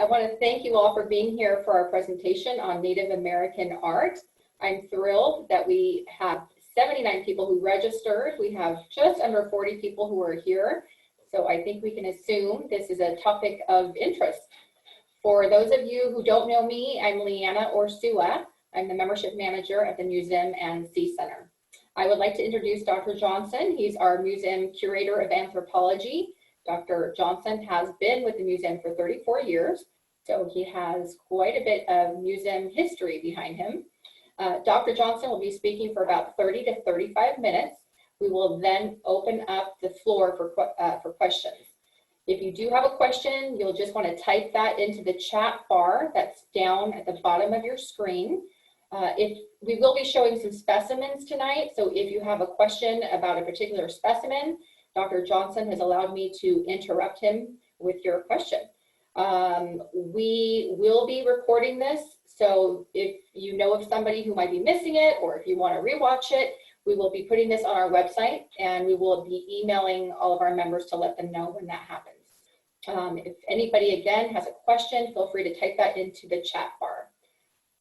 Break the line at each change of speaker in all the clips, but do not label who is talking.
I want to thank you all for being here for our presentation on Native American art. I'm thrilled that we have 79 people who registered. We have just under 40 people who are here. So I think we can assume this is a topic of interest. For those of you who don't know me, I'm Leanna Orsua. I'm the membership manager at the Museum and Sea Center. I would like to introduce Dr. Johnson. He's our museum curator of anthropology. Dr. Johnson has been with the museum for 34 years, so he has quite a bit of museum history behind him. Dr. Johnson will be speaking for about 30 to 35 minutes. We will then open up the floor for questions. If you do have a question, you'll just want to type that into the chat bar that's down at the bottom of your screen. We will be showing some specimens tonight, so if you have a question about a particular specimen, Dr. Johnson has allowed me to interrupt him with your question. We will be recording this, so if you know of somebody who might be missing it, or if you want to rewatch it, we will be putting this on our website, and we will be emailing all of our members to let them know when that happens. If anybody, again, has a question, feel free to type that into the chat bar.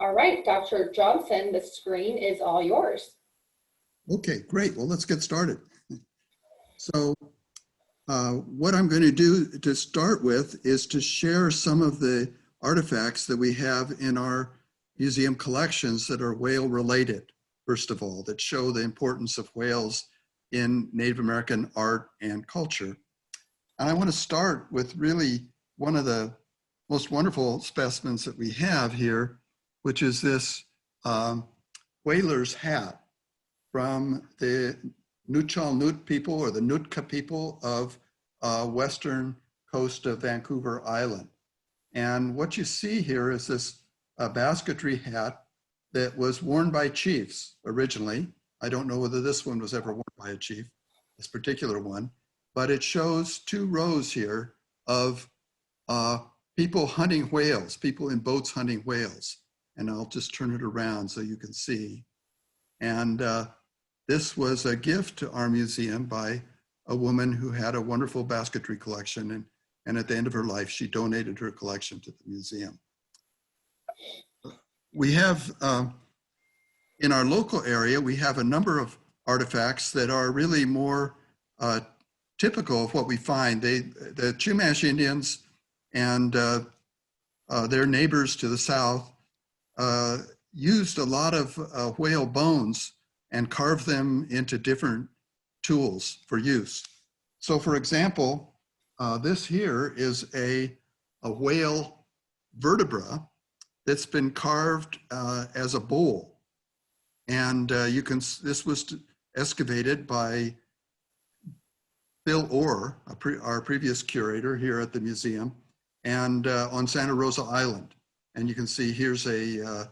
All right, Dr. Johnson, the screen is all yours.
Okay, great. Well, let's get started. So what I'm going to do to start with is to share some of the artifacts that we have in our museum collections that are whale related, first of all, that show the importance of whales in Native American art and culture. And I want to start with really one of the most wonderful specimens that we have here, which is this whaler's hat from the Nuu-chah-nulth people, or the Nootka people of western coast of Vancouver Island. And what you see here is this basketry hat that was worn by chiefs originally. I don't know whether this one was ever worn by a chief, this particular one, but it shows two rows here of people hunting whales, people in boats hunting whales. And I'll just turn it around so you can see. And this was a gift to our museum by a woman who had a wonderful basketry collection. And at the end of her life, she donated her collection to the museum. We have, in our local area, we have a number of artifacts that are really more typical of what we find. The Chumash Indians and their neighbors to the south used a lot of whale bones and carved them into different tools for use. So for example, this here is a whale vertebra that's been carved as a bowl. And this was excavated by Bill Orr, our previous curator here at the museum, and on Santa Rosa Island. And you can see here's a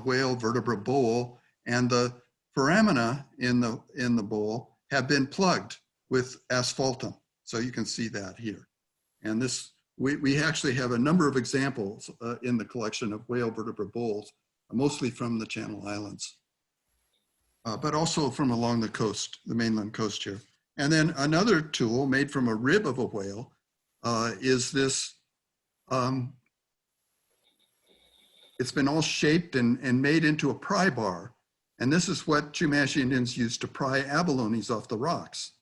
whale vertebra bowl, and the foramina in the bowl have been plugged with asphaltum. So you can see that here. And this, we actually have a number of examples in the collection of whale vertebra bowls, mostly from the Channel Islands, but also from along the coast, the mainland coast here. And then another tool made from a rib of a whale is this. It's been all shaped and made into a pry bar. And this is what Chumash Indians used to pry abalones off the rocks.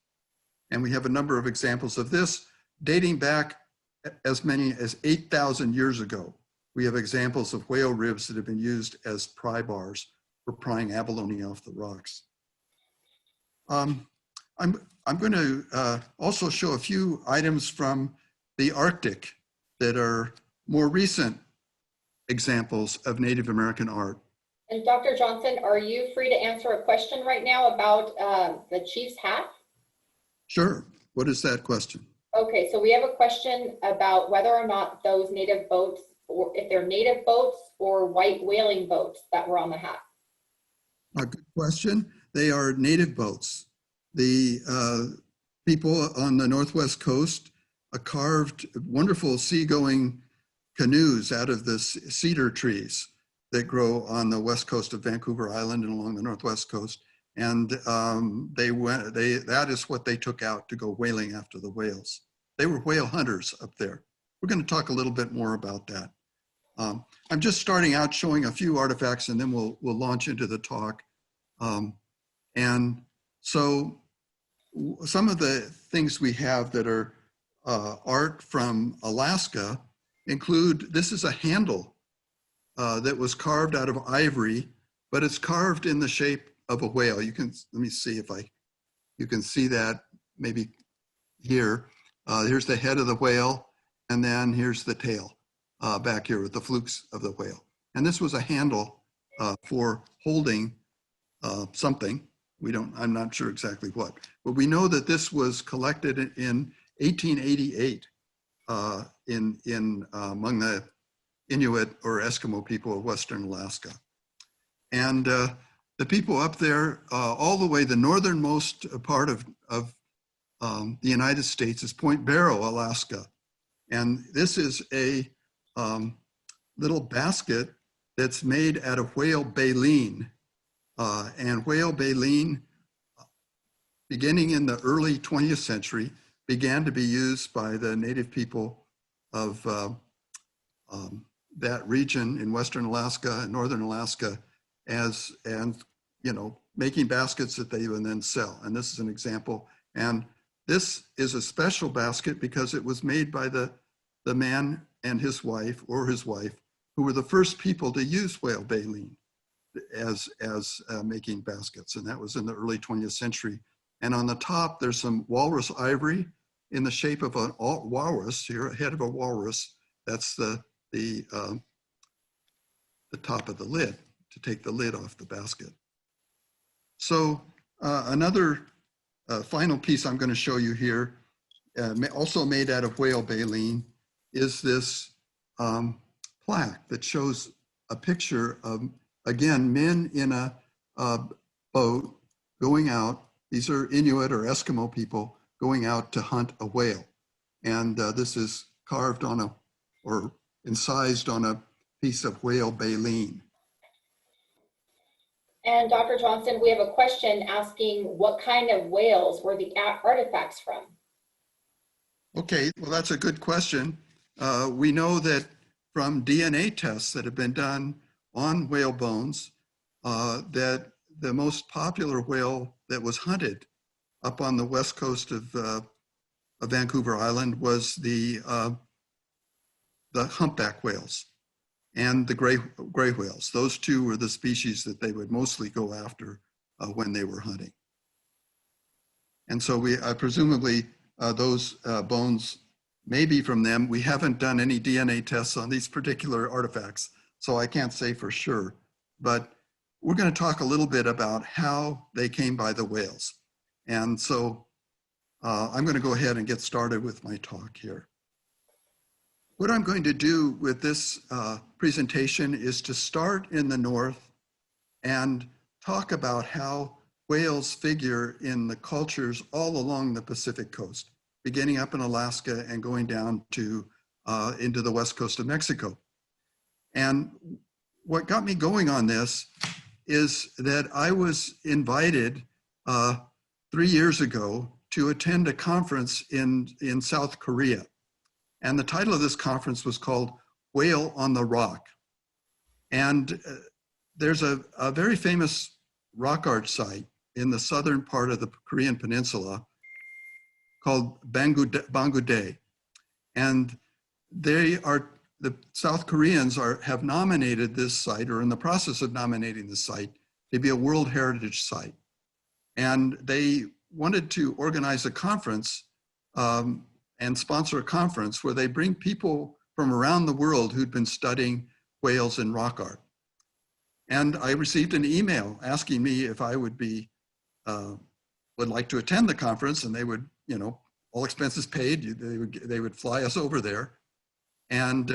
And we have a number of examples of this dating back as many as 8,000 years ago. We have examples of whale ribs that have been used as pry bars for prying abalone off the rocks. I'm going to also show a few items from the Arctic that are more recent examples of Native American art.
And Dr. Johnson, are you free to answer a question right now about the chief's hat?
Sure. What is that question?
Okay, so we have a question about whether or not those native boats, or if they're native boats or white whaling boats that were on the hat.
A good question. They are native boats. The people on the Northwest coast carved wonderful seagoing canoes out of the cedar trees that grow on the west coast of Vancouver Island and along the Northwest coast. And that is what they took out to go whaling after the whales. They were whale hunters up there. we're going to talk a little bit more about that. I'm just starting out showing a few artifacts, and then we'll launch into the talk. And so some of the things we have that are art from Alaska include, this is a handle that was carved out of ivory, but it's carved in the shape of a whale. You can, let me see if you can see that maybe here. Here's the head of the whale, and then here's the tail back here with the flukes of the whale. And this was a handle for holding something. I'm not sure exactly what, but we know that this was collected in 1888 among the Inuit or Eskimo people of Western Alaska. And the people up there, all the way, the northernmost part of the United States is Point Barrow, Alaska. And this is a little basket that's made out of whale baleen. And whale baleen, beginning in the early 20th century, began to be used by the native people of that region in Western Alaska and Northern Alaska as, you know, making baskets that they would then sell. And this is an example. And this is a special basket because it was made by the man and his wife, or his wife, who were the first people to use whale baleen as making baskets. And that was in the early 20th century. And on the top, there's some walrus ivory in the shape of a walrus here, a head of a walrus. That's the top of the lid, to take the lid off the basket. So another final piece I'm going to show you here, also made out of whale baleen, is this plaque that shows a picture of, again, men in a boat going out. These are Inuit or Eskimo people going out to hunt a whale. And this is carved on or incised on a piece of whale baleen.
And Dr. Johnson, we have a question asking what kind of whales were the artifacts from?
Okay, well, that's a good question. We know that from DNA tests that have been done on whale bones, that the most popular whale that was hunted up on the west coast of Vancouver Island was the humpback whales and the gray whales. Those two were the species that they would mostly go after when they were hunting. And so presumably those bones may be from them. We haven't done any DNA tests on these particular artifacts, so I can't say for sure. But we're going to talk a little bit about how they came by the whales. And so I'm going to go ahead and get started with my talk here. What I'm going to do with this presentation is to start in the north and talk about how whales figure in the cultures all along the Pacific coast, beginning up in Alaska and going down to into the west coast of Mexico. And what got me going on this is that I was invited 3 years ago to attend a conference in South Korea. And the title of this conference was called Whale on the Rock. And there's a very famous rock art site in the southern part of the Korean peninsula called Bangu-dae. And the South Koreans have nominated this site, or in the process of nominating the site, to be a World Heritage Site. And they wanted to organize a conference and sponsor a conference where they bring people from around the world who'd been studying whales and rock art. And I received an email asking me if I would like to attend the conference, and they would, you know, all expenses paid, they would fly us over there. And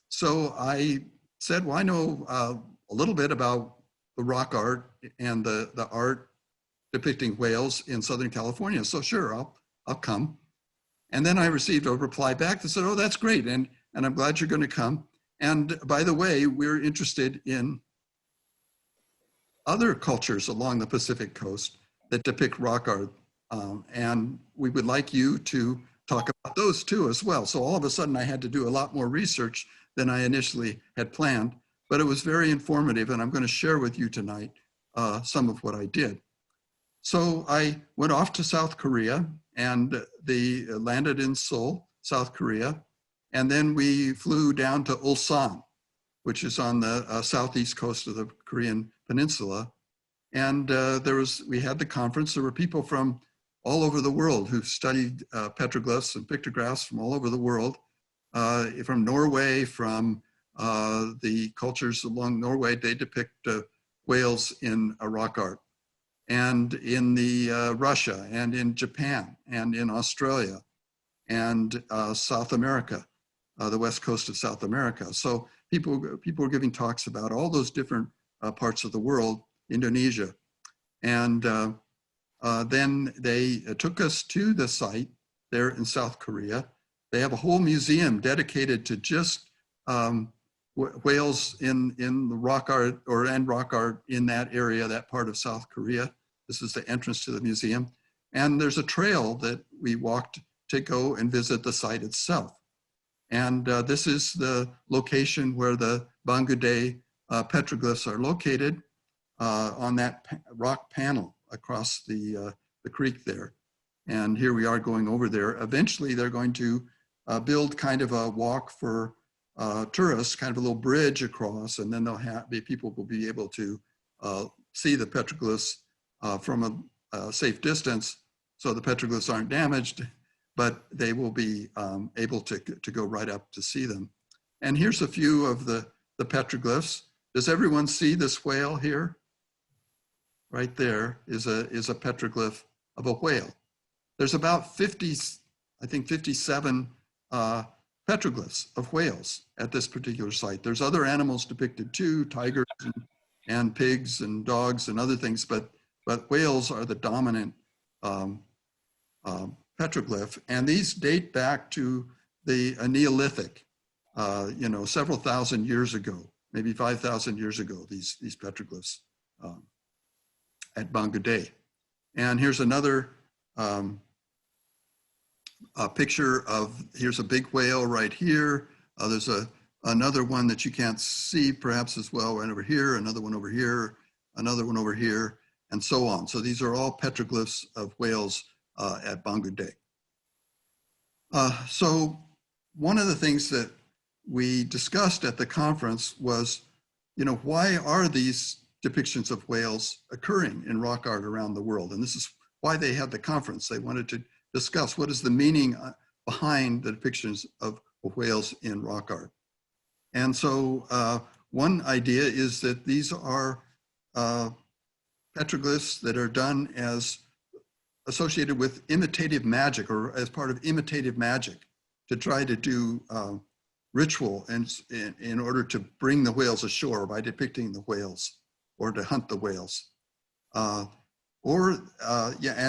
so I said, well, I know a little bit about the rock art and the art depicting whales in Southern California. So sure, I'll come. And then I received a reply back that said, oh, that's great. And I'm glad you're going to come. And by the way, we're interested in other cultures along the Pacific coast that depict rock art. And we would like you to talk about those too as well. So all of a sudden I had to do a lot more research than I initially had planned, but it was very informative, and I'm going to share with you tonight some of what I did. So I went off to South Korea, and they landed in Seoul, South Korea, and then we flew down to Ulsan, which is on the southeast coast of the Korean peninsula. And we had the conference. There were people from all over the world who studied petroglyphs and pictographs from all over the world, from Norway, from the cultures along Norway. They depict whales in rock art, and in the Russia, and in Japan, and in Australia, and South America, the west coast of South America. So people were giving talks about all those different parts of the world, Indonesia. And then they took us to the site there in South Korea. They have a whole museum dedicated to just whales in the rock art and rock art in that area, that part of South Korea. This is the entrance to the museum. And there's a trail that we walked to go and visit the site itself. And this is the location where the Bangude petroglyphs are located on that rock panel across the creek there. And here we are going over there. Eventually, they're going to build kind of a walk for tourists, kind of a little bridge across, and then people will be able to see the petroglyphs from a safe distance, so the petroglyphs aren't damaged, but they will be able to go right up to see them. And here's a few of the petroglyphs. Does everyone see this whale here? Right there is a petroglyph of a whale. There's about 50, I think 57 petroglyphs of whales at this particular site. There's other animals depicted too, tigers and pigs and dogs and other things, but whales are the dominant petroglyph. And these date back to the Neolithic, several thousand years ago, maybe 5,000 years ago, these petroglyphs at Bangude. And here's another picture of, here's a big whale right here. There's another one that you can't see perhaps as well right over here, another one over here, another one over here, and so on. So these are all petroglyphs of whales at Bangude. So one of the things that we discussed at the conference was, why are these depictions of whales occurring in rock art around the world? And this is why they had the conference. They wanted to discuss what is the meaning behind the depictions of whales in rock art. And so one idea is that these are petroglyphs that are done as associated with imitative magic, or as part of imitative magic, to try to do ritual and in order to bring the whales ashore by depicting the whales, or to hunt the whales. And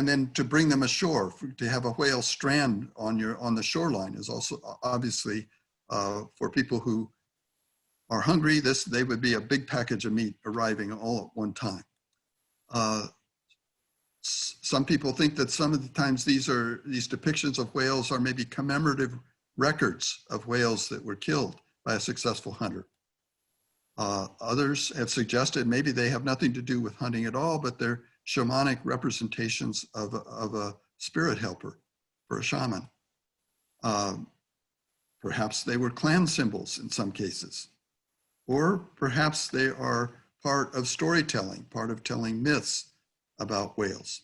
then to bring them ashore, to have a whale strand on the shoreline is also obviously for people who are hungry. They would be a big package of meat arriving all at one time. Some people think that some of the times these depictions of whales are maybe commemorative records of whales that were killed by a successful hunter. Others have suggested maybe they have nothing to do with hunting at all, but they're shamanic representations of a spirit helper for a shaman. Perhaps they were clan symbols in some cases, or perhaps they are part of storytelling, part of telling myths about whales.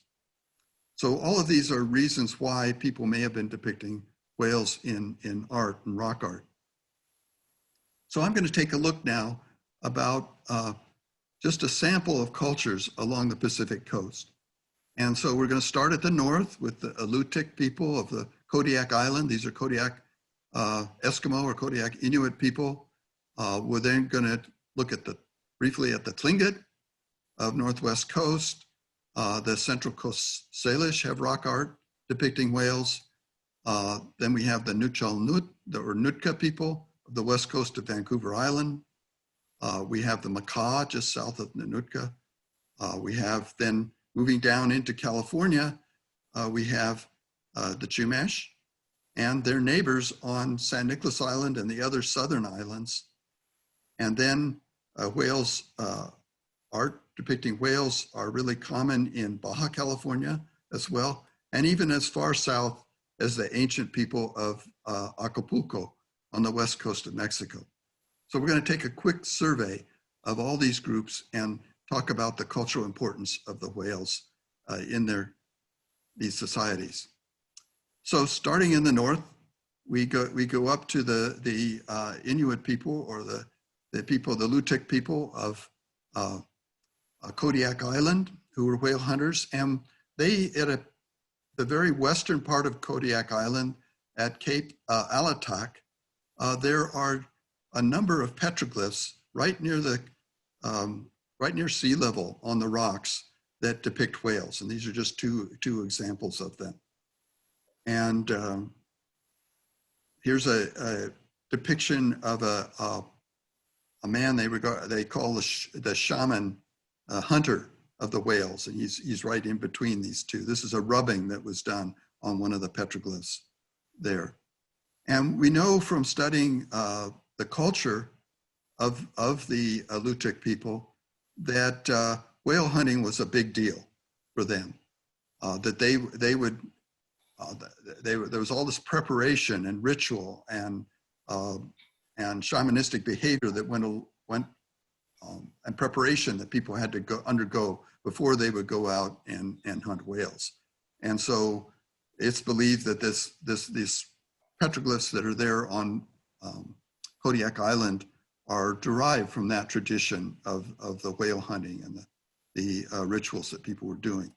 So all of these are reasons why people may have been depicting whales in art and rock art. So I'm going to take a look now about just a sample of cultures along the Pacific coast. And so we're going to start at the north with the Alutiiq people of the Kodiak Island. These are Kodiak Eskimo or Kodiak Inuit people. We're then going to look at briefly at the Tlingit of Northwest Coast. The Central Coast Salish have rock art depicting whales. Then we have the Nuu-chah-nulth, or Nootka people of the west coast of Vancouver Island. We have the Makah just south of the Nootka. We have then moving down into California, we have the Chumash and their neighbors on San Nicolas Island and the other southern islands. And then whales, art depicting whales are really common in Baja California as well, and even as far south as the ancient people of Acapulco on the west coast of Mexico. So we're going to take a quick survey of all these groups and talk about the cultural importance of the whales in these societies. So starting in the north, we go up to the Inuit people, or the Lutic people of Kodiak Island, who were whale hunters. And they, at the very western part of Kodiak Island at Cape Alatak, there are a number of petroglyphs right near sea level on the rocks that depict whales. And these are just two examples of them. And here's a depiction of a man they call the shaman hunter of the whales, and he's right in between these two. This is a rubbing that was done on one of the petroglyphs there. And we know from studying the culture of the Lutic people that whale hunting was a big deal for them. That there was all this preparation and ritual and shamanistic behavior that went and preparation that people had to undergo before they would go out and hunt whales. And so it's believed that these petroglyphs that are there on Kodiak Island are derived from that tradition of the whale hunting and the rituals that people were doing.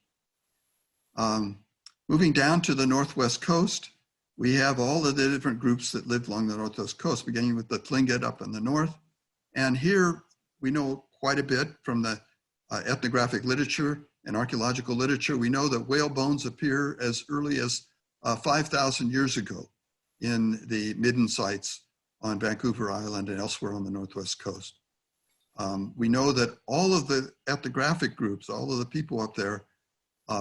Moving down to the northwest coast, we have all of the different groups that live along the northwest coast, beginning with the Tlingit up in the north. And here we know quite a bit from the ethnographic literature and archaeological literature. We know that whale bones appear as early as 5,000 years ago in the midden sites on Vancouver Island and elsewhere on the northwest coast. We know that all of the ethnographic groups, all of the people up there,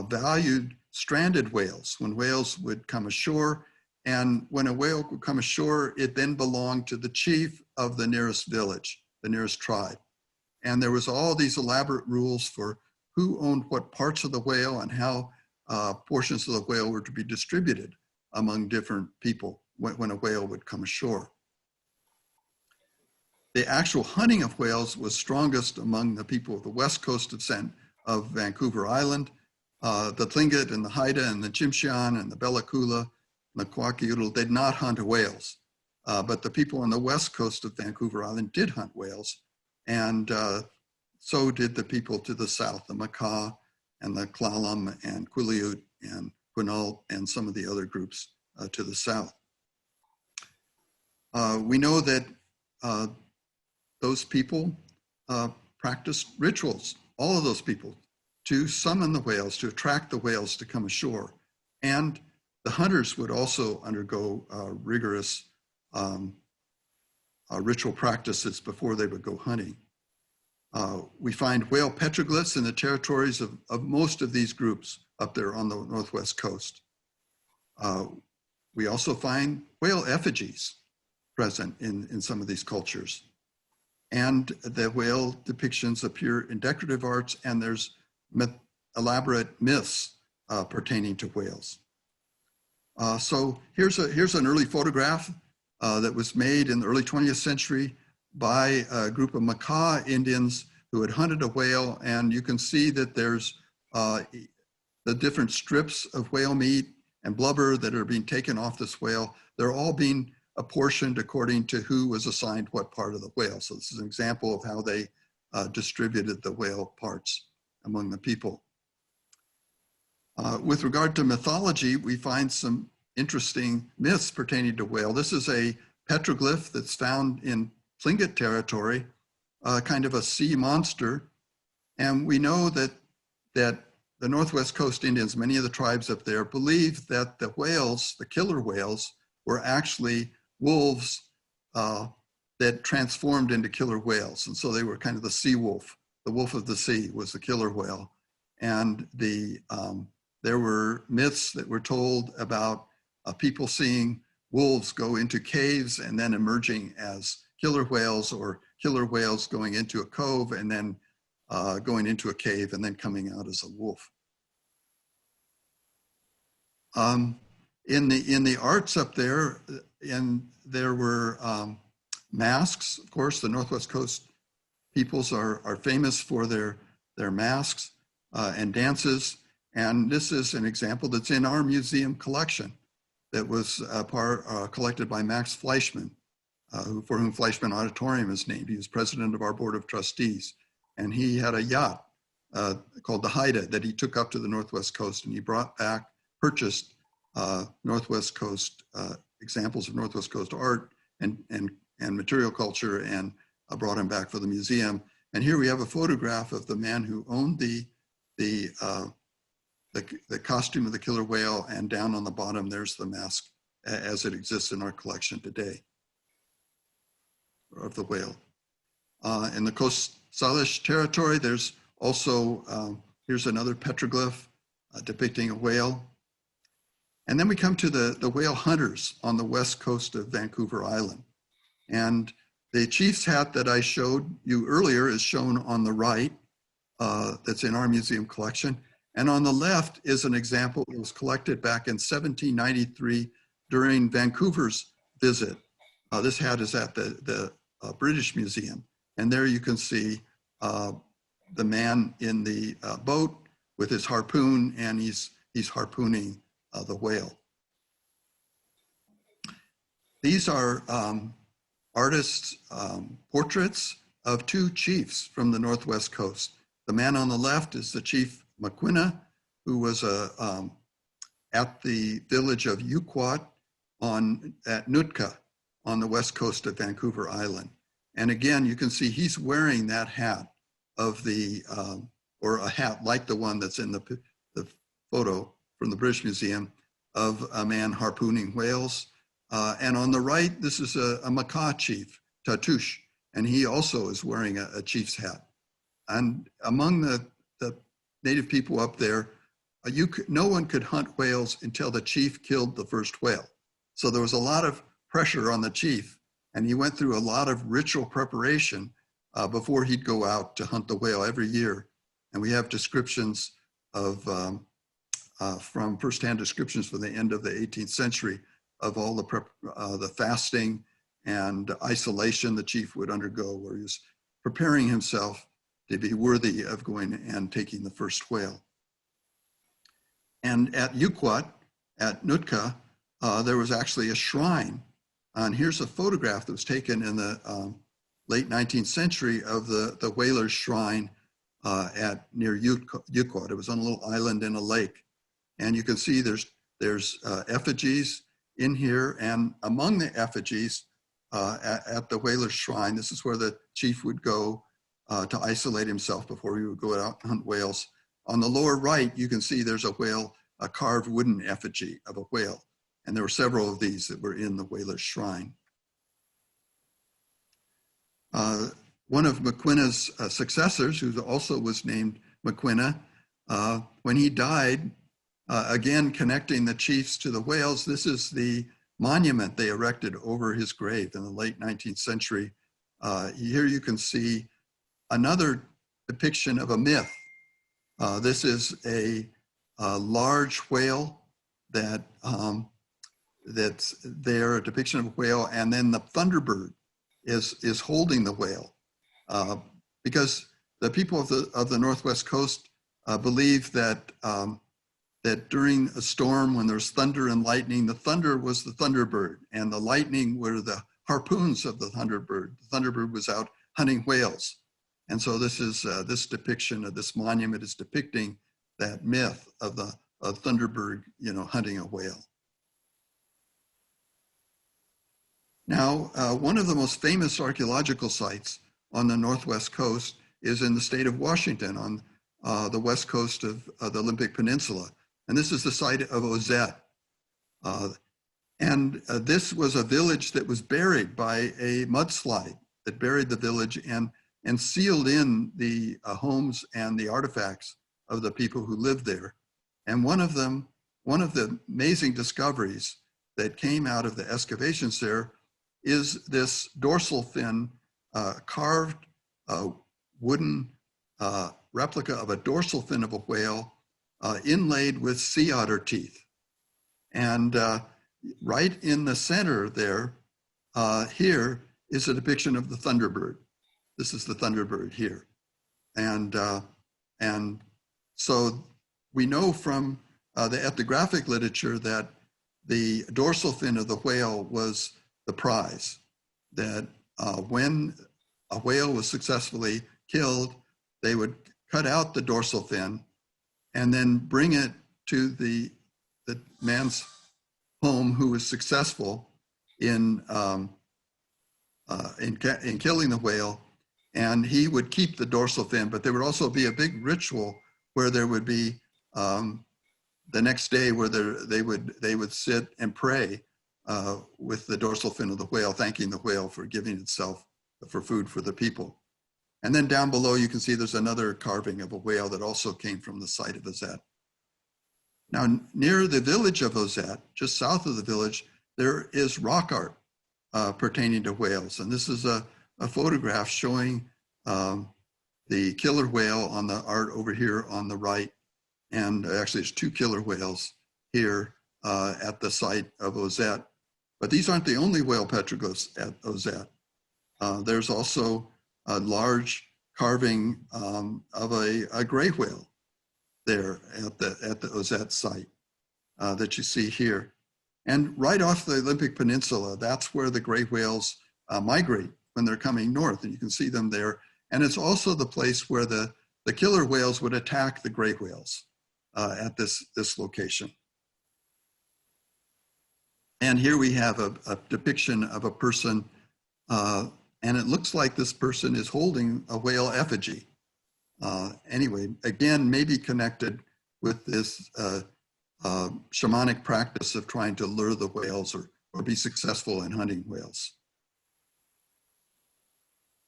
valued stranded whales when whales would come ashore. And when a whale would come ashore, it then belonged to the chief of the nearest village, the nearest tribe. And there was all these elaborate rules for who owned what parts of the whale and how portions of the whale were to be distributed among different people when a whale would come ashore. The actual hunting of whales was strongest among the people of the west coast of Vancouver Island. The Tlingit and the Haida and the Tsimshian and the Bella Coola and the Kwakiutl did not hunt whales. But the people on the west coast of Vancouver Island did hunt whales. And so did the people to the south, the Makah and the Klallam and Quileute and Quinault and some of the other groups to the south. We know that those people practiced rituals, all of those people, to summon the whales, to attract the whales to come ashore. And the hunters would also undergo rigorous ritual practices before they would go hunting. We find whale petroglyphs in the territories of most of these groups up there on the northwest coast. We also find whale effigies present in some of these cultures. And the whale depictions appear in decorative arts, and there's elaborate myths pertaining to whales. So here's an early photograph that was made in the early 20th century by a group of Makah Indians who had hunted a whale. And you can see that there's the different strips of whale meat and blubber that are being taken off this whale. They're all being apportioned according to who was assigned what part of the whale. So this is an example of how they distributed the whale parts among the people. With regard to mythology, we find some interesting myths pertaining to whale. This is a petroglyph that's found in Tlingit territory, kind of a sea monster. And we know that the Northwest Coast Indians, many of the tribes up there, believe that the whales, the killer whales, were actually wolves that transformed into killer whales. And so they were kind of the sea wolf. The wolf of the sea was the killer whale. And there were myths that were told about people seeing wolves go into caves and then emerging as killer whales, or killer whales going into a cove and then going into a cave and then coming out as a wolf. In the arts up there, there were masks. Of course, the Northwest Coast peoples are famous for their masks and dances. And this is an example that's in our museum collection that was collected by Max Fleischmann, for whom Fleischmann Auditorium is named. He was president of our board of trustees. And he had a yacht called the Haida that he took up to the Northwest Coast, and he purchased Northwest Coast examples of Northwest Coast art and material culture, and brought him back for the museum. And here we have a photograph of the man who owned the costume of the killer whale, and down on the bottom there's the mask as it exists in our collection today of the whale. In the Coast Salish territory, there's also, here's another petroglyph depicting a whale. And then we come to the whale hunters on the west coast of Vancouver Island. And the chief's hat that I showed you earlier is shown on the right, that's in our museum collection. And on the left is an example that was collected back in 1793 during Vancouver's visit. This hat is at the British Museum. And there you can see the man in the boat with his harpoon, and he's harpooning the whale. These are artists' portraits of two chiefs from the Northwest Coast. The man on the left is the Chief Maquina, who was at the village of Yuquot at Nootka on the west coast of Vancouver Island. And again, you can see he's wearing that hat of or a hat like the one that's in the photo from the British Museum of a man harpooning whales. And on the right, this is a Makah chief, Tatouche, and he also is wearing a chief's hat. And among the native people up there, no one could hunt whales until the chief killed the first whale. So there was a lot of pressure on the chief, and he went through a lot of ritual preparation before he'd go out to hunt the whale every year. And we have descriptions of, from firsthand descriptions from the end of the 18th century of all the fasting and isolation the chief would undergo, where he was preparing himself to be worthy of going and taking the first whale. And at Yuquot, at Nootka, there was actually a shrine. And here's a photograph that was taken in the late 19th century of the whaler's shrine near Yuquot. It was on a little island in a lake. And you can see there's effigies in here, and among the effigies at the whaler's shrine, this is where the chief would go to isolate himself before he would go out and hunt whales. On the lower right, you can see there's a carved wooden effigy of a whale. And there were several of these that were in the whaler's shrine. One of Maquina's successors, who also was named Maquina, when he died, again, connecting the chiefs to the whales, this is the monument they erected over his grave in the late 19th century. Here you can see another depiction of a myth. This is a large whale that's there, a depiction of a whale, and then the Thunderbird is holding the whale. Because the people of the Northwest Coast believe that that during a storm, when there's thunder and lightning, the thunder was the Thunderbird, and the lightning were the harpoons of the Thunderbird. The Thunderbird was out hunting whales. And so this is this depiction of this monument is depicting that myth of the Thunderbird, hunting a whale. Now, one of the most famous archaeological sites on the Northwest Coast is in the state of Washington on the west coast of the Olympic Peninsula. And this is the site of Ozette. This was a village that was buried by a mudslide that buried the village and sealed in the homes and the artifacts of the people who lived there. And one of the amazing discoveries that came out of the excavations there is this dorsal fin carved wooden replica of a dorsal fin of a whale inlaid with sea otter teeth. And right in the center there, here is a depiction of the thunderbird. This is the thunderbird here. And so we know from the ethnographic literature that the dorsal fin of the whale was the prize, that when a whale was successfully killed, they would cut out the dorsal fin and then bring it to the man's home who was successful in killing the whale, and he would keep the dorsal fin, but there would also be a big ritual where there would be the next day where they would sit and pray with the dorsal fin of the whale, thanking the whale for giving itself for food for the people. And then down below, you can see there's another carving of a whale that also came from the site of Ozette. Now, near the village of Ozette, just south of the village, there is rock art pertaining to whales. And this is a photograph showing the killer whale on the art over here on the right. And actually, there's two killer whales here at the site of Ozette. But these aren't the only whale petroglyphs at Ozette. There's also a large carving of a gray whale there at the Ozette site that you see here. And right off the Olympic Peninsula, that's where the gray whales migrate when they're coming north, and you can see them there. And it's also the place where the killer whales would attack the gray whales at this location. And here we have a depiction of a person, and it looks like this person is holding a whale effigy. Anyway, again, maybe connected with this shamanic practice of trying to lure the whales or be successful in hunting whales.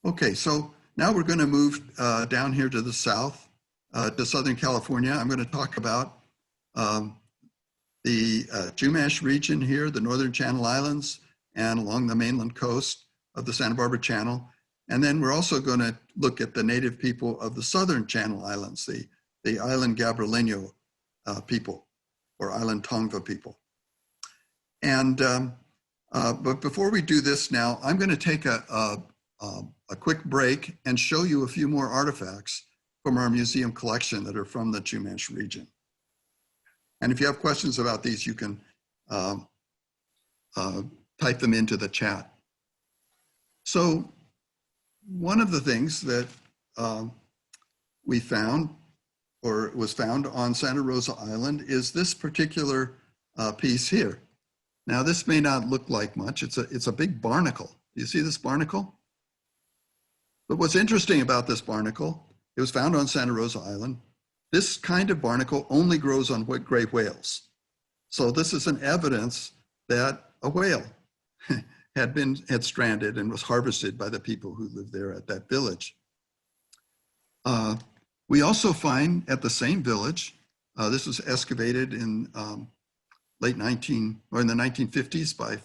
Okay, so now we're going to move down here to the south, to Southern California. I'm going to talk about the Chumash region here, the Northern Channel Islands, and along the mainland coast of the Santa Barbara Channel. And then we're also going to look at the native people of the Southern Channel Islands, the Island Gabrielino people, or Island Tongva people. And but before we do this now, I'm going to take a quick break and show you a few more artifacts from our museum collection that are from the Chumash region. And if you have questions about these, you can type them into the chat. So one of the things that we found, or was found on Santa Rosa Island, is this particular piece here. Now, this may not look like much. It's a big barnacle. Do you see this barnacle? But what's interesting about this barnacle, it was found on Santa Rosa Island. This kind of barnacle only grows on gray whales. So this is an evidence that a whale had stranded and was harvested by the people who lived there at that village. We also find at the same village, this was excavated in in the 1950s by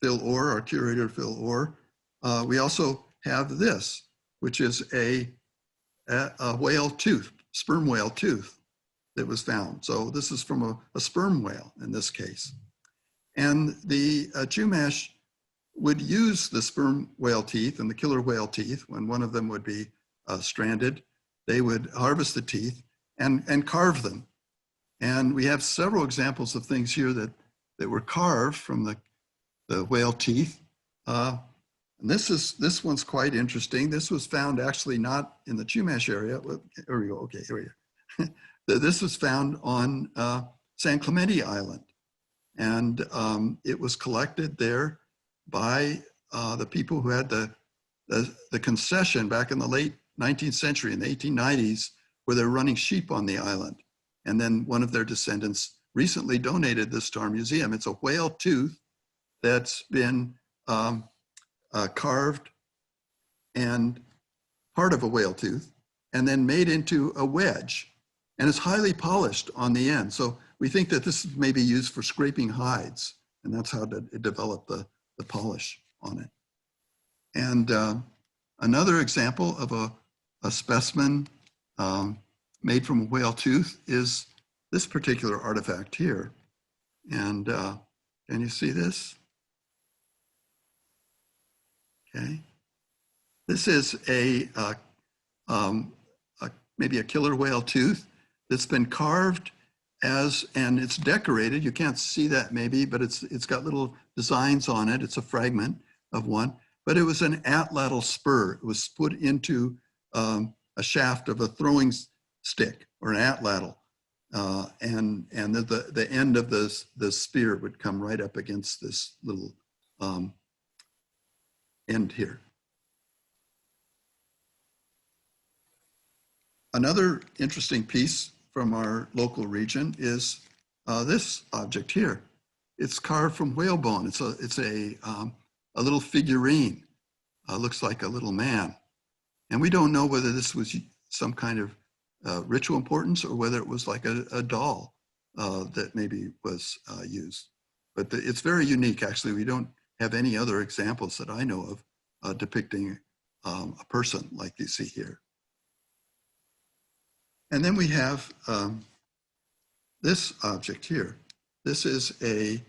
Phil Orr, our curator Phil Orr. We also have this, which is a whale tooth, sperm whale tooth that was found. So this is from a sperm whale in this case. And the Chumash would use the sperm whale teeth and the killer whale teeth when one of them would be stranded. They would harvest the teeth and carve them. And we have several examples of things here that were carved from the whale teeth. And this one's quite interesting. This was found actually not in the Chumash area. Here we go. Okay, here we go. This was found on San Clemente Island. And it was collected there by the people who had the concession back in the late 19th century, in the 1890s, where they're running sheep on the island. And then one of their descendants recently donated this to our museum. It's a whale tooth that's been carved and part of a whale tooth and then made into a wedge. And it's highly polished on the end. So we think that this may be used for scraping hides And that's how it developed the polish on it. And another example of a specimen made from a whale tooth is this particular artifact here. And can you see this? Okay. This is maybe a killer whale tooth that's been carved and it's decorated. You can't see that maybe, but it's got little designs on it. It's a fragment of one, but it was an atlatl spur. It was put into a shaft of a throwing stick or an atlatl. And the end of the spear would come right up against this little end here. Another interesting piece from our local region is this object here. It's carved from whalebone. It's a little figurine. Looks like a little man. And we don't know whether this was some kind of ritual importance or whether it was like a doll that maybe was used. But it's very unique, actually. We don't have any other examples that I know of depicting a person like you see here. And then we have this object here. This is a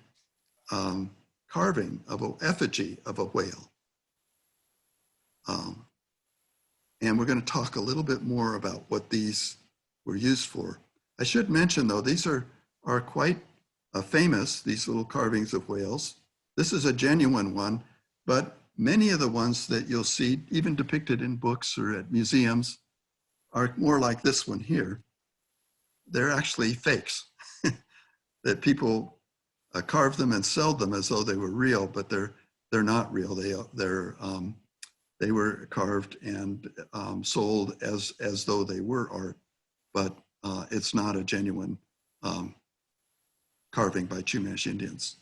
carving of an effigy of a whale. And we're going to talk a little bit more about what these were used for. I should mention, though, these are quite famous, these little carvings of whales. This is a genuine one, but many of the ones that you'll see, even depicted in books or at museums, are more like this one here. They're actually fakes that people carve them and sell them as though they were real, but they're not real. They were carved and sold as though they were art, but it's not a genuine carving by Chumash Indians.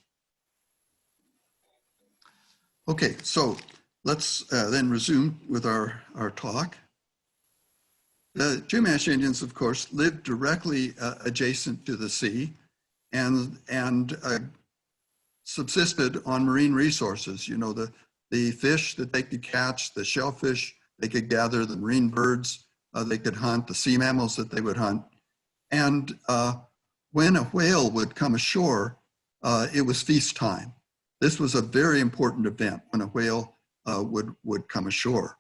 Okay, so let's then resume with our talk. The Chumash Indians, of course, lived directly adjacent to the sea and subsisted on marine resources. You know, the fish that they could catch, the shellfish they could gather, the marine birds they could hunt, the sea mammals that they would hunt. And when a whale would come ashore, it was feast time. This was a very important event when a whale would come ashore.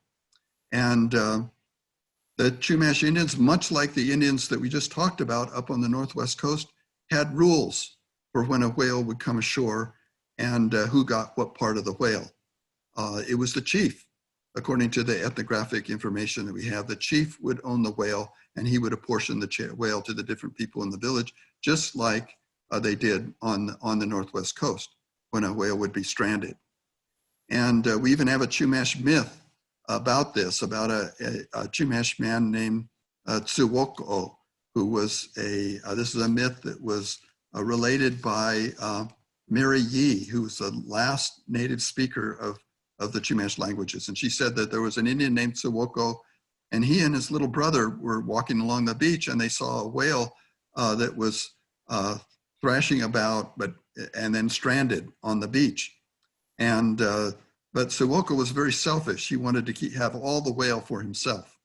And the Chumash Indians, much like the Indians that we just talked about up on the northwest coast, had rules for when a whale would come ashore and who got what part of the whale. It was the chief. According to the ethnographic information that we have, the chief would own the whale and he would apportion the whale to the different people in the village, just like they did on the northwest coast when a whale would be stranded. And we even have a Chumash myth about this, about a Chumash man named Tsuwoko, who was this is a myth that was related by Mary Yee, who was the last native speaker of the Chumash languages. And she said that there was an Indian named Tsuwoko, and he and his little brother were walking along the beach and they saw a whale that was thrashing about, and then stranded on the beach. And but Tsuwoko was very selfish. He wanted to have all the whale for himself.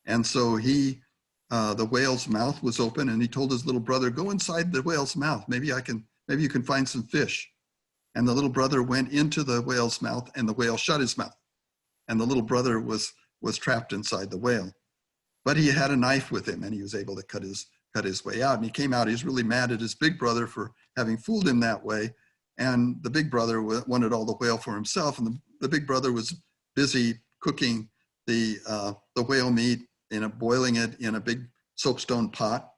And so the whale's mouth was open and he told his little brother, go inside the whale's mouth. Maybe you can find some fish. And the little brother went into the whale's mouth and the whale shut his mouth. And the little brother was trapped inside the whale. But he had a knife with him and he was able to cut his way out. And he came out, he was really mad at his big brother for having fooled him that way. And the big brother wanted all the whale for himself. And the big brother was busy cooking the whale meat, boiling it in a big soapstone pot.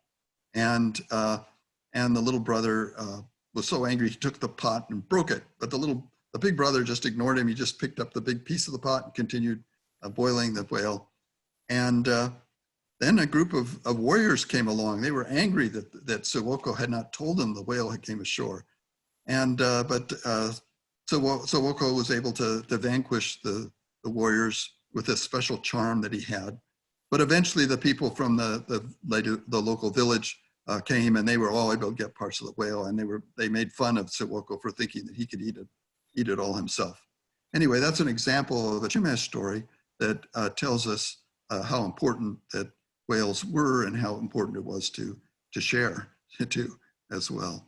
And the little brother was so angry, he took the pot and broke it. But the big brother just ignored him. He just picked up the big piece of the pot and continued boiling the whale. And then a group of warriors came along. They were angry that Tsuwoko had not told them the whale had came ashore. And but Tsuwoko was able to vanquish the warriors with a special charm that he had. But eventually the people from the local village came, and they were all able to get parts of the whale, and they made fun of Sitwoko for thinking that he could eat it all himself. Anyway, that's an example of a Chumash story that tells us how important that whales were and how important it was to share too as well.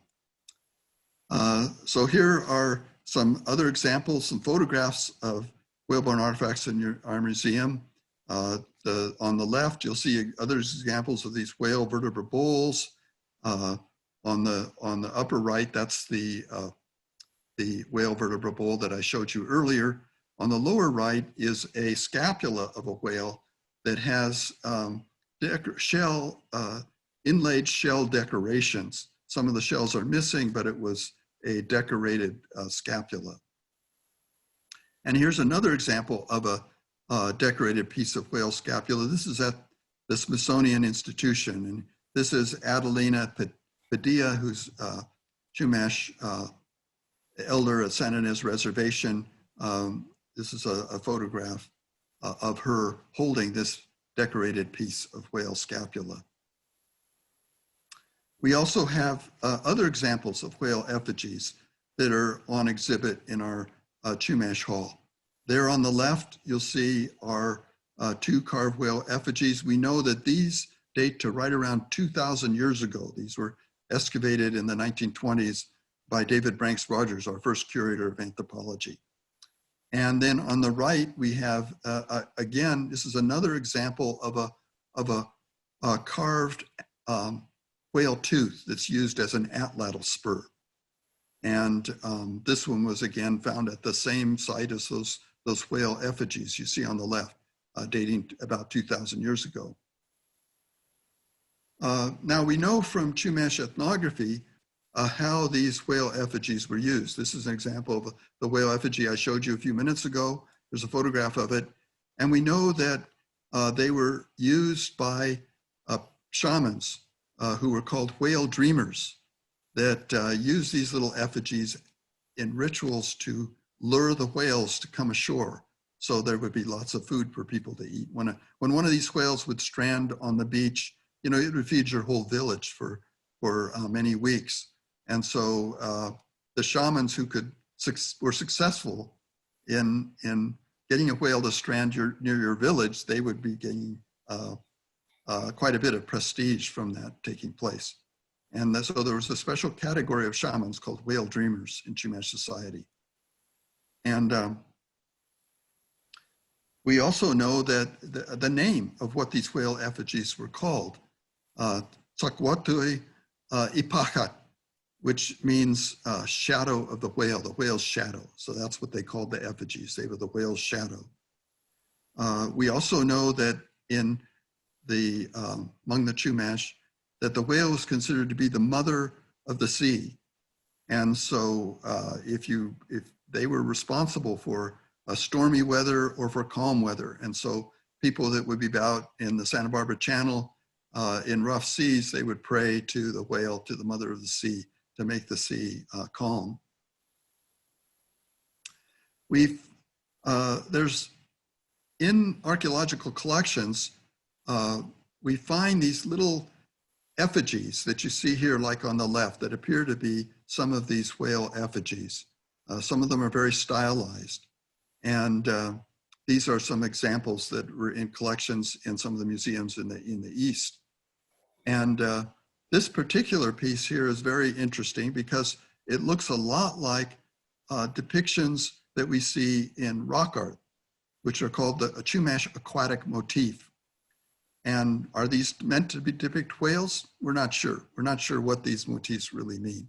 So here are some other examples, some photographs of whale-borne artifacts in our museum. On the left, you'll see other examples of these whale vertebra bowls. On the upper right, that's the whale vertebra bowl that I showed you earlier. On the lower right is a scapula of a whale that has inlaid shell decorations. Some of the shells are missing, but it was a decorated scapula. And here's another example of a decorated piece of whale scapula. This is at the Smithsonian Institution, and this is Adelina Padilla, who's Chumash elder at Santa Ynez Reservation. This is a photograph of her holding this decorated piece of whale scapula. We also have other examples of whale effigies that are on exhibit in our Chumash Hall. There on the left, you'll see our 2 carved whale effigies. We know that these date to right around 2,000 years ago. These were excavated in the 1920s by David Branks Rogers, our first curator of anthropology. And then on the right, we have, again, this is another example of a carved whale tooth that's used as an atlatl spur. And this one was again found at the same site as those whale effigies you see on the left, dating about 2,000 years ago. Now we know from Chumash ethnography how these whale effigies were used. This is an example of the whale effigy I showed you a few minutes ago. There's a photograph of it. And we know that they were used by shamans who were called whale dreamers that used these little effigies in rituals to lure the whales to come ashore. So there would be lots of food for people to eat. When one of these whales would strand on the beach, you know, it would feed your whole village for many weeks. And so the shamans who were successful in getting a whale to strand near your village, they would be gaining quite a bit of prestige from that taking place. And so there was a special category of shamans called whale dreamers in Chumash society. And we also know that the name of what these whale effigies were called, Tsakwatui Ipachat, which means shadow of the whale's shadow. So that's what they called the effigies. They were the whale's shadow. We also know that in among the Chumash, that the whale was considered to be the mother of the sea. And so if they were responsible for stormy weather or for calm weather. And so people that would be out in the Santa Barbara Channel in rough seas, they would pray to the whale, to the mother of the sea, to make the sea calm. There's in archaeological collections, we find these little effigies that you see here, like on the left, that appear to be some of these whale effigies. Some of them are very stylized. And these are some examples that were in collections in some of the museums in the East. And this particular piece here is very interesting because it looks a lot like depictions that we see in rock art, which are called the Chumash aquatic motif. And are these meant to depict whales? We're not sure. We're not sure what these motifs really mean.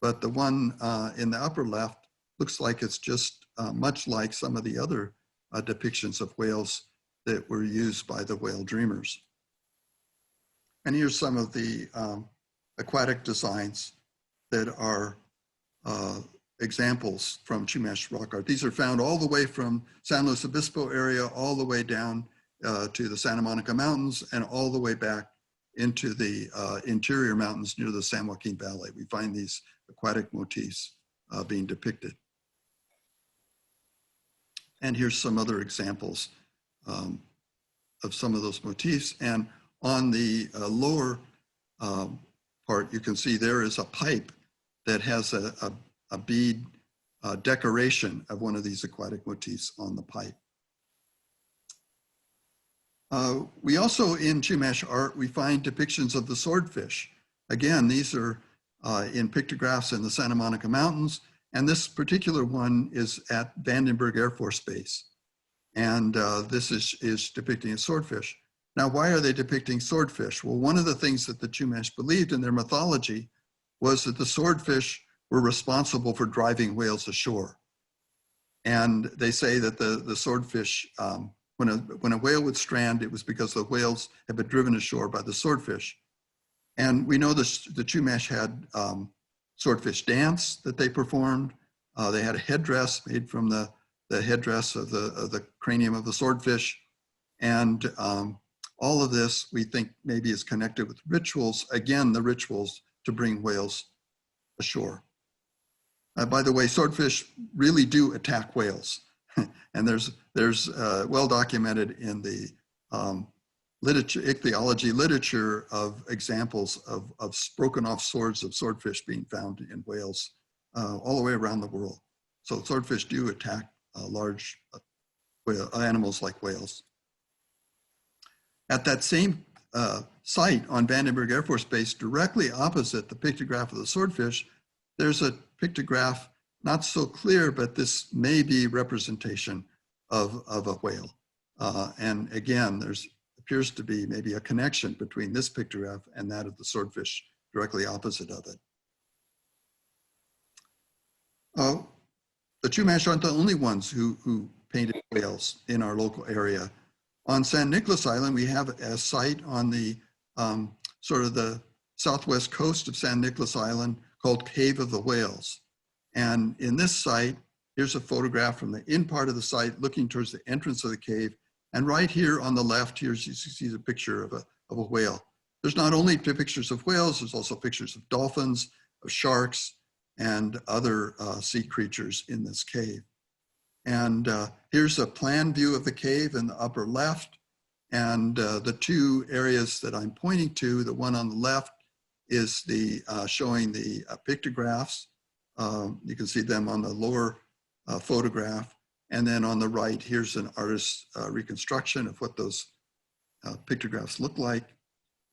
But the one in the upper left looks like it's just much like some of the other depictions of whales that were used by the whale dreamers. And here's some of the aquatic designs that are examples from Chumash rock art. These are found all the way from San Luis Obispo area, all the way down to the Santa Monica Mountains, and all the way back into the interior mountains near the San Joaquin Valley. We find these aquatic motifs being depicted. And here's some other examples of some of those motifs. And on the lower part, you can see there is a pipe that has a bead decoration of one of these aquatic motifs on the pipe. We also, in Chumash art, we find depictions of the swordfish. Again, these are in pictographs in the Santa Monica Mountains, and this particular one is at Vandenberg Air Force Base. And this is depicting a swordfish. Now, why are they depicting swordfish? Well, one of the things that the Chumash believed in their mythology was that the swordfish were responsible for driving whales ashore. And they say that the swordfish, when a whale would strand, it was because the whales had been driven ashore by the swordfish. And we know the Chumash had swordfish dance that they performed. They had a headdress made from the headdress of the cranium of the swordfish. And all of this, we think, maybe is connected with rituals. Again, the rituals to bring whales ashore. By the way, swordfish really do attack whales. And there's well documented in the ichthyology literature of examples of broken off swords of swordfish being found in whales all the way around the world. So swordfish do attack large animals like whales. At that same site on Vandenberg Air Force Base, directly opposite the pictograph of the swordfish, there's a pictograph, not so clear, but this may be representation of a whale. And again, there's appears to be maybe a connection between this pictograph and that of the swordfish directly opposite of it. The Chumash aren't the only ones who painted whales in our local area. On San Nicolas Island, we have a site on the sort of the southwest coast of San Nicolas Island called Cave of the Whales. And in this site, here's a photograph from the in part of the site looking towards the entrance of the cave. And right here on the left, here you see a picture of a whale. There's not only pictures of whales, there's also pictures of dolphins, of sharks, and other sea creatures in this cave. And here's a plan view of the cave in the upper left. And the two areas that I'm pointing to, the one on the left is the showing the pictographs. You can see them on the lower photograph. And then on the right, here's an artist's reconstruction of what those pictographs look like.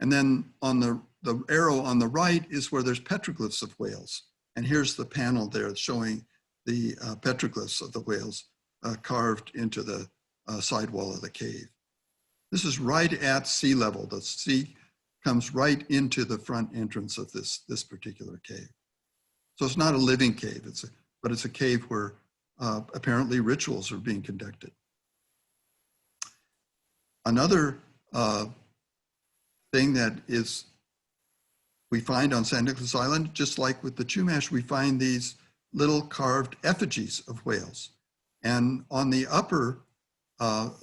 And then on the arrow on the right is where there's petroglyphs of whales. And here's the panel there showing the petroglyphs of the whales carved into the sidewall of the cave. This is right at sea level. The sea comes right into the front entrance of this particular cave. So it's not a living cave, but it's a cave where apparently rituals are being conducted. Another thing that we find on San Nicolas Island, just like with the Chumash, we find these little carved effigies of whales. And on the upper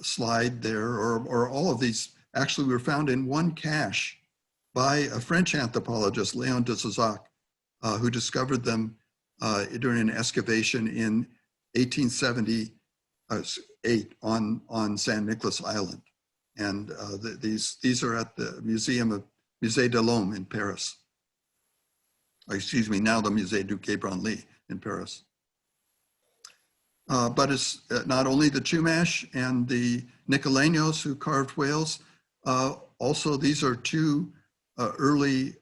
slide there, or all of these, actually were found in one cache by a French anthropologist, Léon de Sauzac, who discovered them during an excavation in 1878 on San Nicolas Island. And these are at the Musée de l'Homme in Paris. Excuse me, now the Musée du Quai Branly in Paris. But it's not only the Chumash and the Nicoleños who carved whales. Also, these are two early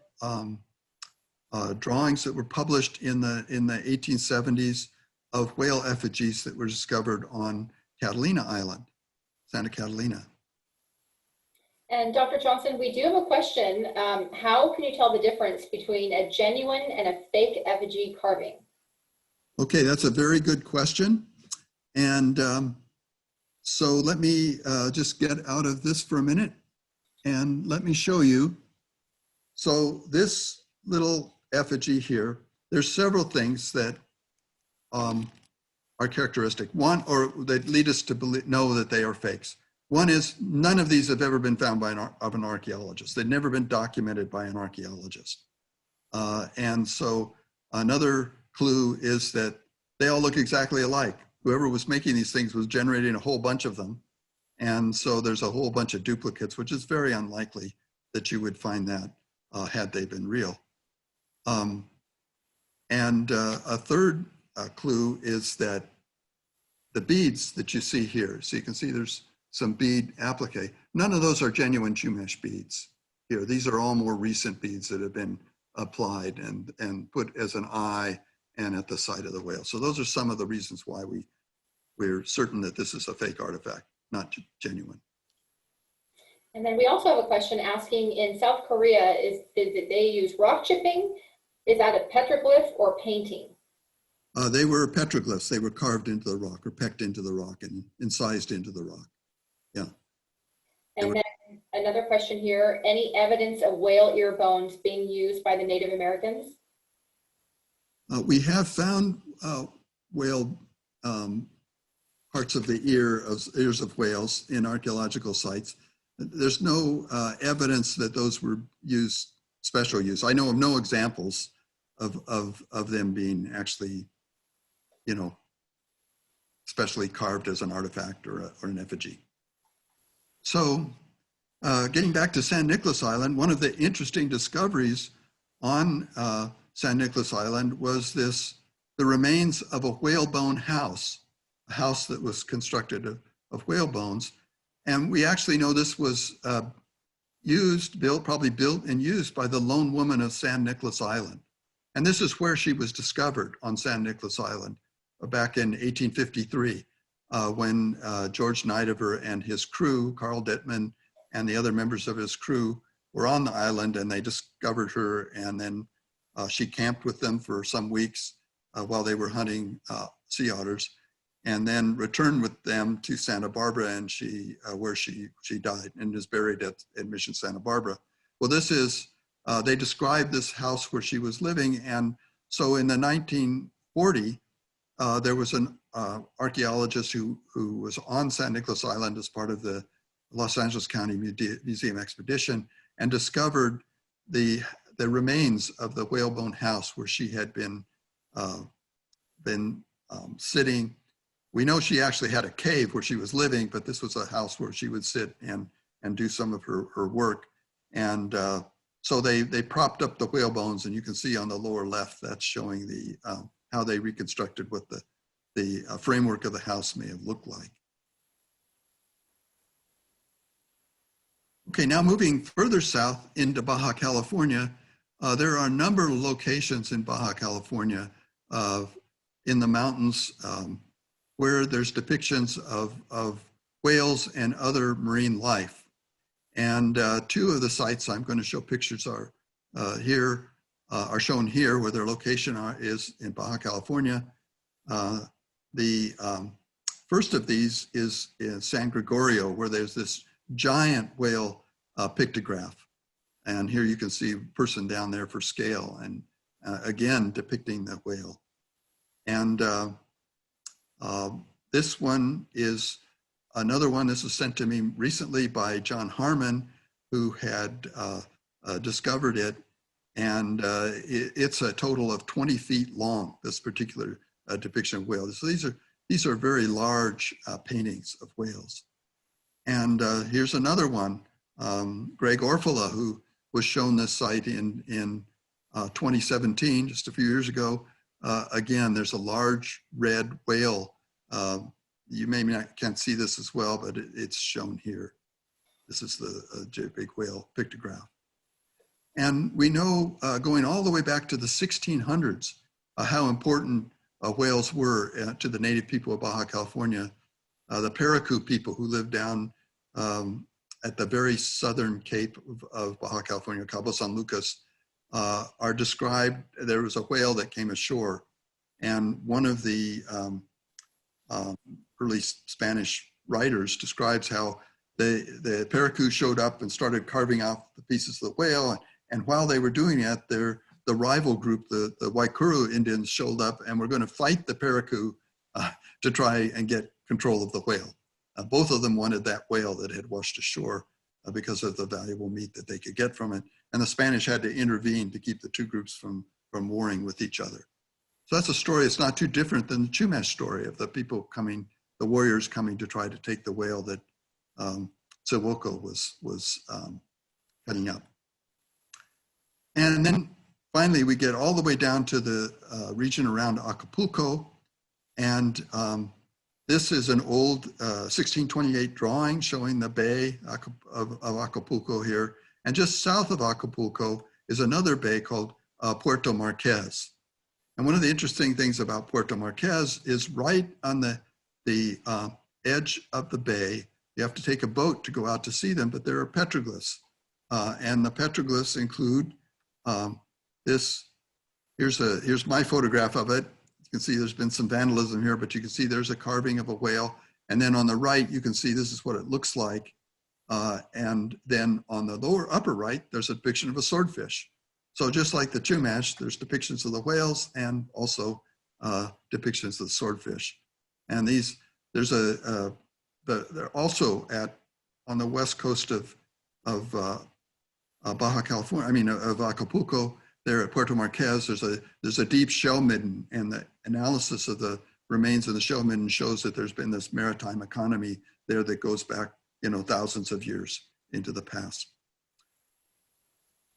drawings that were published in the 1870s of whale effigies that were discovered on Catalina Island, Santa Catalina.
And Dr. Johnson, we do have a question. How can you tell the difference between a genuine and a fake effigy carving?
Okay, that's a very good question. And so let me just get out of this for a minute and let me show you. So this little effigy here, there's several things that are characteristic. One, or that lead us to know that they are fakes. One is none of these have ever been found by an archaeologist. They've never been documented by an archaeologist. And so another clue is that they all look exactly alike. Whoever was making these things was generating a whole bunch of them. And so there's a whole bunch of duplicates, which is very unlikely that you would find that had they been real. And a third clue is that the beads that you see here, so you can see there's some bead applique. None of those are genuine Chumash beads here. These are all more recent beads that have been applied and put as an eye and at the side of the whale. So those are some of the reasons why we're certain that this is a fake artifact, not genuine.
And then we also have a question asking, in South Korea, did they use rock chipping? Is that a petroglyph or painting?
They were petroglyphs. They were carved into the rock or pecked into the rock and incised into the rock. Yeah.
And then another question here, any evidence of whale ear bones being used by the Native Americans?
We have found whale parts of the ears of whales in archaeological sites. There's no evidence that those were used, special use. I know of no examples of them being actually, you know, specially carved as an artifact or an effigy. So getting back to San Nicolas Island, one of the interesting discoveries on San Nicolas Island was the remains of a whalebone house, a house that was constructed of whale bones. And we actually know this was probably built and used by the lone woman of San Nicolas Island. And this is where she was discovered, on San Nicolas Island back in 1853, when George Nidever and his crew, Carl Dittman, and the other members of his crew were on the island, and they discovered her, and then she camped with them for some weeks while they were hunting sea otters, and then returned with them to Santa Barbara, and where she died and is buried at Mission Santa Barbara. Well, this is, they described this house where she was living, and so in the 1940, there was an archaeologist who was on San Nicolas Island as part of the Los Angeles County Museum expedition and discovered the remains of the whalebone house where she had been sitting. We know she actually had a cave where she was living, but this was a house where she would sit and do some of her work. And so they propped up the whale bones, and you can see on the lower left, that's showing how they reconstructed what the framework of the house may have looked like. Okay, now moving further south into Baja California, there are a number of locations in Baja California in the mountains where there's depictions of whales and other marine life. And two of the sites I'm going to show pictures are shown here, where their location is in Baja California. The first of these is in San Gregorio, where there's this giant whale pictograph. And here you can see a person down there for scale, and again, depicting the whale. And this one is another one. This was sent to me recently by John Harmon, who had discovered it. And it's a total of 20 feet long, this particular depiction of whales. So these are very large paintings of whales. And here's another one, Greg Orfila, who was shown this site in 2017, just a few years ago. Again, there's a large red whale. You can't see this as well, but it's shown here. This is the big whale pictograph. And we know, going all the way back to the 1600s, how important whales were to the native people of Baja California. The Paracu people who lived down at the very southern cape of Baja California, Cabo San Lucas, are described. There was a whale that came ashore, and one of the early Spanish writers describes how the Paracu showed up and started carving off the pieces of the whale, and while they were doing that, the rival group, the Waikuru Indians, showed up and were going to fight the Paracu to try and get control of the whale. Both of them wanted that whale that had washed ashore because of the valuable meat that they could get from it. And the Spanish had to intervene to keep the two groups from warring with each other. So that's a story that's not too different than the Chumash story of the people coming, the warriors coming to try to take the whale that Silwoko was cutting up. And then finally, we get all the way down to the region around Acapulco. And this is an old 1628 drawing showing the bay of Acapulco here. And just south of Acapulco is another bay called Puerto Marquez. And one of the interesting things about Puerto Marquez is right on the edge of the bay. You have to take a boat to go out to see them, but there are petroglyphs. And the petroglyphs include this. Here's my photograph of it. You can see there's been some vandalism here, but you can see there's a carving of a whale. And then on the right, you can see this is what it looks like. And then on the upper right, there's a depiction of a swordfish. So just like the Chumash, there's depictions of the whales and also depictions of the swordfish. And they're also on the west coast of Baja California, of Acapulco. There at Puerto Marquez, there's a deep shell midden, and the analysis of the remains of the shell midden shows that there's been this maritime economy there that goes back, thousands of years into the past.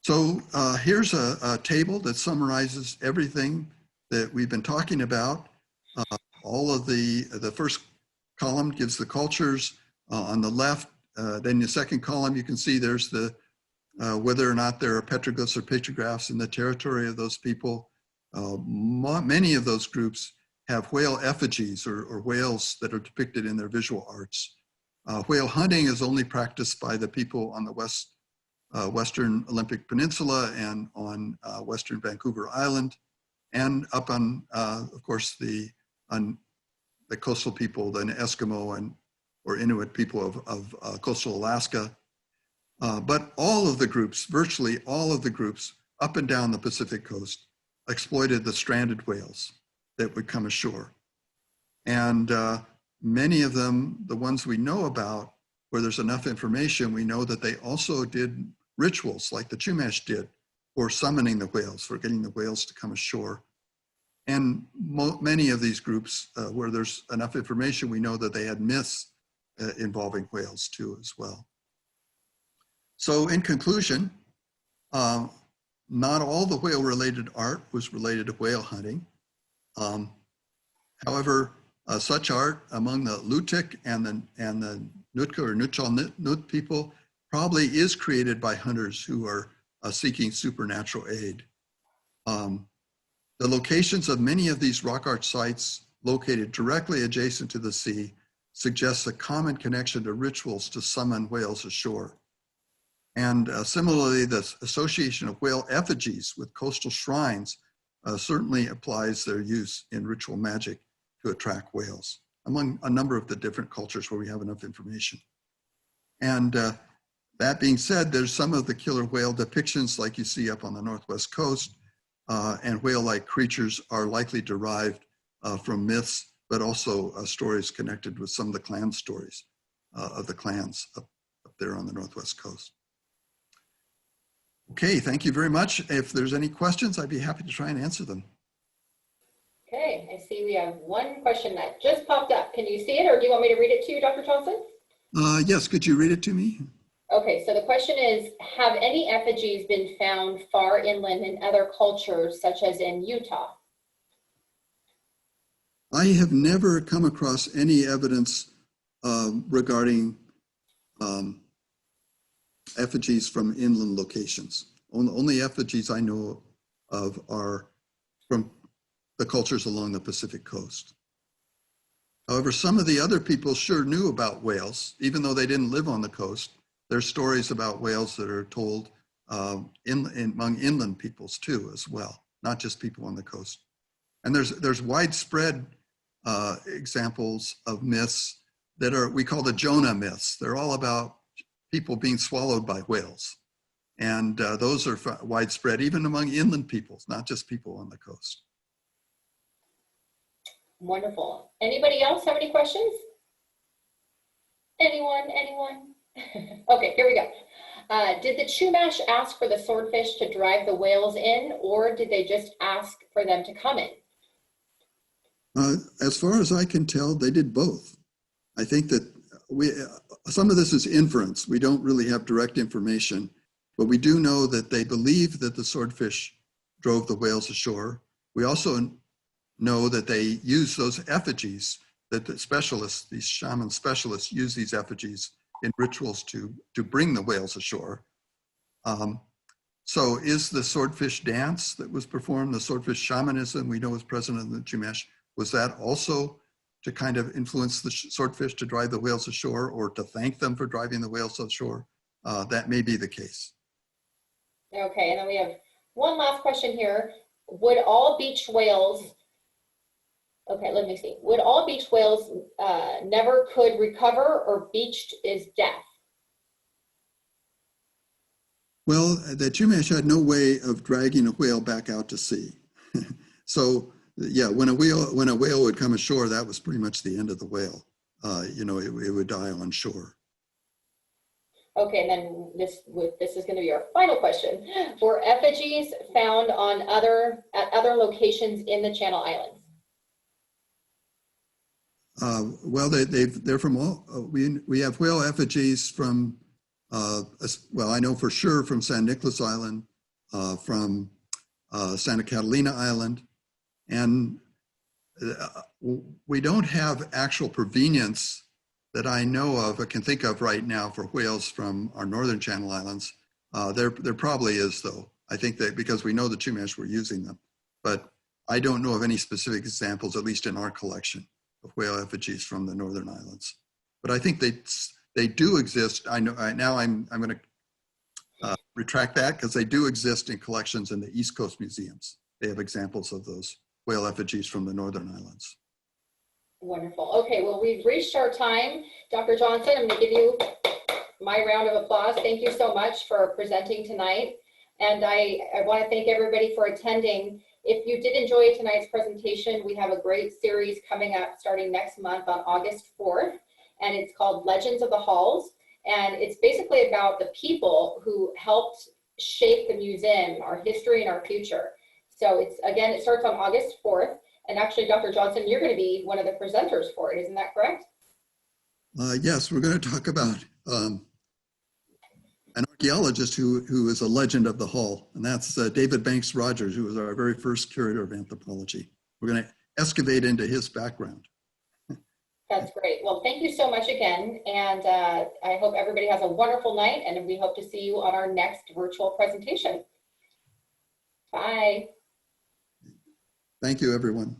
So here's a table that summarizes everything that we've been talking about. All of the first column gives the cultures on the left. Then the second column, you can see there's the whether or not there are petroglyphs or pictographs in the territory of those people. Many of those groups have whale effigies or whales that are depicted in their visual arts. Whale hunting is only practiced by the people on the Western Olympic Peninsula and on Western Vancouver Island, and up on, of course, the coastal people, the Eskimo or Inuit people of coastal Alaska. But all of the groups, virtually all of the groups up and down the Pacific coast exploited the stranded whales that would come ashore. And many of them, the ones we know about, where there's enough information, we know that they also did rituals like the Chumash did for summoning the whales, for getting the whales to come ashore. And many of these groups, where there's enough information, we know that they had myths involving whales too as well. So in conclusion, not all the whale-related art was related to whale hunting. However, such art among the Lutic and the Nootka or Nut people probably is created by hunters who are seeking supernatural aid. The locations of many of these rock art sites located directly adjacent to the sea suggests a common connection to rituals to summon whales ashore. And similarly, the association of whale effigies with coastal shrines certainly applies their use in ritual magic to attract whales among a number of the different cultures where we have enough information. And that being said, there's some of the killer whale depictions like you see up on the Northwest coast, and whale-like creatures are likely derived from myths, but also stories connected with some of the clan stories of the clans up there on the Northwest coast. Okay, thank you very much. If there's any questions, I'd be happy to try and answer them.
Okay, I see we have one question that just popped up. Can you see it, or do you want me to read it to you, Dr. Johnson?
Yes, could you read it to me?
Okay, so the question is, have any effigies been found far inland in other cultures, such as in Utah?
I have never come across any evidence regarding effigies from inland locations. Only effigies I know of are from the cultures along the Pacific coast. However, some of the other people sure knew about whales, even though they didn't live on the coast. There's stories about whales that are told among inland peoples too, as well, not just people on the coast. And there's widespread examples of myths that we call the Jonah myths. They're all about people being swallowed by whales. And those are widespread even among inland peoples, not just people on the coast.
Wonderful. Anybody else have any questions? Anyone? Okay, here we go. Did the Chumash ask for the swordfish to drive the whales in, or did they just ask for them to come in?
As far as I can tell, they did both. I think that some of this is inference. We don't really have direct information, but we do know that they believed that the swordfish drove the whales ashore. We also know that they use those effigies, that the specialists, these shaman specialists, use these effigies in rituals to bring the whales ashore. So is the swordfish dance that was performed, the swordfish shamanism we know was present in the Chumash, was that also to kind of influence the swordfish to drive the whales ashore, or to thank them for driving the whales ashore? That may be the case.
Okay, and then we have one last question here. Would all beached whales, okay, let me see. Would all beached whales never could recover, or beached is death?
Well, the Chumash had no way of dragging a whale back out to sea. So yeah, when a whale would come ashore, that was pretty much the end of the whale. You know, it would die on shore.
Okay, and then this is going to be our final question. Were effigies found on at other locations in the Channel Islands?
Well, they're from all. We have whale effigies from. Well, I know for sure from San Nicolas Island, from Santa Catalina Island, and we don't have actual provenience that I know of, I can think of right now, for whales from our northern Channel Islands. There probably is, though. I think that because we know the Chumash were using them, but I don't know of any specific examples, at least in our collection, of whale effigies from the northern islands. But I think they do exist. I know. Now I'm going to retract that, because they do exist in collections in the East Coast museums. They have examples of those whale effigies from the northern islands.
Wonderful. Okay, well, we've reached our time. Dr. Johnson, I'm going to give you my round of applause. Thank you so much for presenting tonight. And I want to thank everybody for attending. If you did enjoy tonight's presentation, we have a great series coming up starting next month on August 4th, and it's called Legends of the Halls. And it's basically about the people who helped shape the museum, our history and our future. So it starts on August 4th. And actually, Dr. Johnson, you're going to be one of the presenters for it. Isn't that correct?
Yes, we're going to talk about an archaeologist who is a legend of the Hall, and that's David Banks Rogers, who was our very first curator of anthropology. We're going to excavate into his background.
That's great. Well, thank you so much again. And I hope everybody has a wonderful night, and we hope to see you on our next virtual presentation. Bye.
Thank you, everyone.